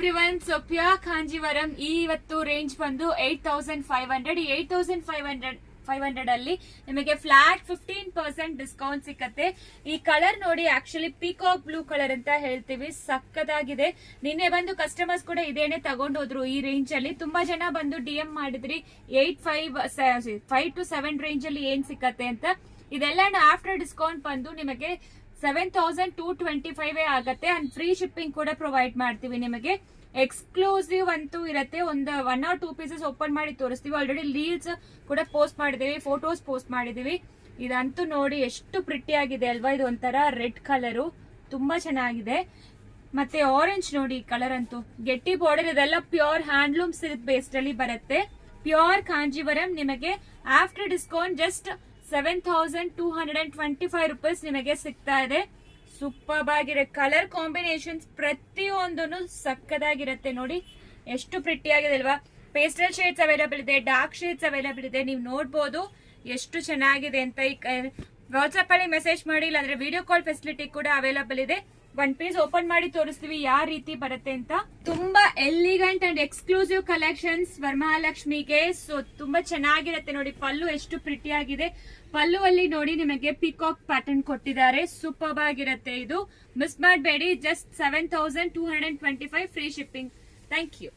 Everyone, so pure Kanjeevaram ಇವತ್ತು range ಬಂದು 8500. 8500 ಅಲ್ಲಿ ನಿಮಗೆ ಫ್ಲಾಟ್ 15% ಡಿಸ್ಕೌಂಟ್ ಸಿಕ್ಕತ್ತೆ. ಈ ಕಲರ್ ನೋಡಿ, ಆಕ್ಚುಲಿ ಪೀಕಾಕ್ ಬ್ಲೂ ಕಲರ್ ಅಂತ ಹೇಳ್ತೀವಿ, ಸಕ್ಕದಾಗಿದೆ. ನಿನ್ನೆ ಬಂದು ಕಸ್ಟಮರ್ಸ್ ಕೂಡ ಇದೇನೆ ತಗೊಂಡೋದ್ರು. ಈ ರೇಂಜ್ ಅಲ್ಲಿ ತುಂಬಾ ಜನ ಬಂದು DM ಮಾಡಿದ್ರಿ 5 to 7 ರೇಂಜ್ ಅಲ್ಲಿ ಏನ್ ಸಿಕ್ಕತ್ತೆ ಅಂತ. ಇದೆಲ್ಲ ಆಫ್ಟರ್ ಡಿಸ್ಕೌಂಟ್ ಬಂದು ನಿಮಗೆ 7225 ಆಗತ್ತೆ. ಅಂಡ್ ಫ್ರೀ ಶಿಪ್ಪಿಂಗ್ ಕೂಡ ಪ್ರೊವೈಡ್ ಮಾಡ್ತೀವಿ ನಿಮಗೆ. ಎಕ್ಸ್ಕ್ಲೂಸಿವ್ ಅಂತೂ ಇರತ್ತೆ. 1 or 2 ಪೀಸಸ್ ಓಪನ್ ಮಾಡಿ ತೋರಿಸ್ತೀವಿ. ಆಲ್ರೆಡಿ ಲೀಲ್ಸ್ ಕೂಡ ಪೋಸ್ಟ್ ಮಾಡಿದೀವಿ, ಫೋಟೋಸ್ ಪೋಸ್ಟ್ ಮಾಡಿದೀವಿ. ಇದಂತೂ ನೋಡಿ ಎಷ್ಟು ಪ್ರಿಟಿ ಆಗಿದೆ ಅಲ್ವಾ. ಇದು ಒಂಥರ ರೆಡ್ ಕಲರು, ತುಂಬಾ ಚೆನ್ನಾಗಿದೆ. ಮತ್ತೆ ಆರೆಂಜ್ ನೋಡಿ ಕಲರ್ ಅಂತೂ ಗೆಟ್ಟಿ ಬಾರ್ಡರ್. ಇದೆಲ್ಲ ಪ್ಯೂರ್ ಹ್ಯಾಂಡ್ಲೂಮ್ ಸಿಲ್ಕ್ ಬೇಸ್ಡ್ ಅಲ್ಲಿ ಬರುತ್ತೆ. ಪ್ಯೂರ್ ಕಾಂಜೀವರಂ ನಿಮಗೆ ಆಫ್ಟರ್ ಡಿಸ್ಕೌಂಟ್ ಜಸ್ಟ್ 7225 ರೂಪೀಸ್ ನಿಮಗೆ ಸಿಗ್ತಾ ಇದೆ. ಸೂಪರ್ ಆಗಿದೆ. ಕಲರ್ ಕಾಂಬಿನೇಷನ್ಸ್ ಪ್ರತಿಯೊಂದೂ ಸಕ್ಕದಾಗಿರುತ್ತೆ. ನೋಡಿ ಎಷ್ಟು ಪ್ರಿಟಿ ಆಗಿದೆ ಅಲ್ವಾ. ಪೇಸ್ಟಲ್ ಶೇಡ್ಸ್ ಅವೈಲೇಬಲ್ ಇದೆ, ಡಾರ್ಕ್ ಶೇಡ್ಸ್ ಅವೈಲೇಬಲ್ ಇದೆ. ನೀವು ನೋಡ್ಬೋದು ಎಷ್ಟು ಚೆನ್ನಾಗಿದೆ ಅಂತ. ವಾಟ್ಸ್ಆಪ್ ಅಲ್ಲಿ ಮೆಸೇಜ್ ಮಾಡಿ, ಇಲ್ಲಾಂದ್ರೆ ವಿಡಿಯೋ ಕಾಲ್ ಫೆಸಿಲಿಟಿ ಕೂಡ ಅವೈಲೇಬಲ್ ಇದೆ. 1 ಪೀಸ್ ಓಪನ್ ಮಾಡಿ ತೋರಿಸ್ತೀವಿ ಯಾವ ರೀತಿ ಬರುತ್ತೆ ಅಂತ. ತುಂಬಾ ಎಲಿಗೆಂಟ್ ಅಂಡ್ ಎಕ್ಸ್ಕ್ಲೂಸಿವ್ ಕಲೆಕ್ಷನ್ಸ್ ವರಮಹಾಲಕ್ಷ್ಮಿಗೆ. ಸೊ ತುಂಬಾ ಚೆನ್ನಾಗಿರುತ್ತೆ ನೋಡಿ. ಪಲ್ಲು ಎಷ್ಟು ಪ್ರಿಟಿ ಆಗಿದೆ. ಪಲ್ಲು ಅಲ್ಲಿ ನೋಡಿ ನಿಮಗೆ ಪಿಕಾಕ್ ಪ್ಯಾಟರ್ನ್ ಕೊಟ್ಟಿದ್ದಾರೆ. ಸೂಪರ್ ಆಗಿರುತ್ತೆ ಇದು. ಮಿಸ್ ಮಾಡಬೇಡಿ. Just 7225 free shipping. Thank you.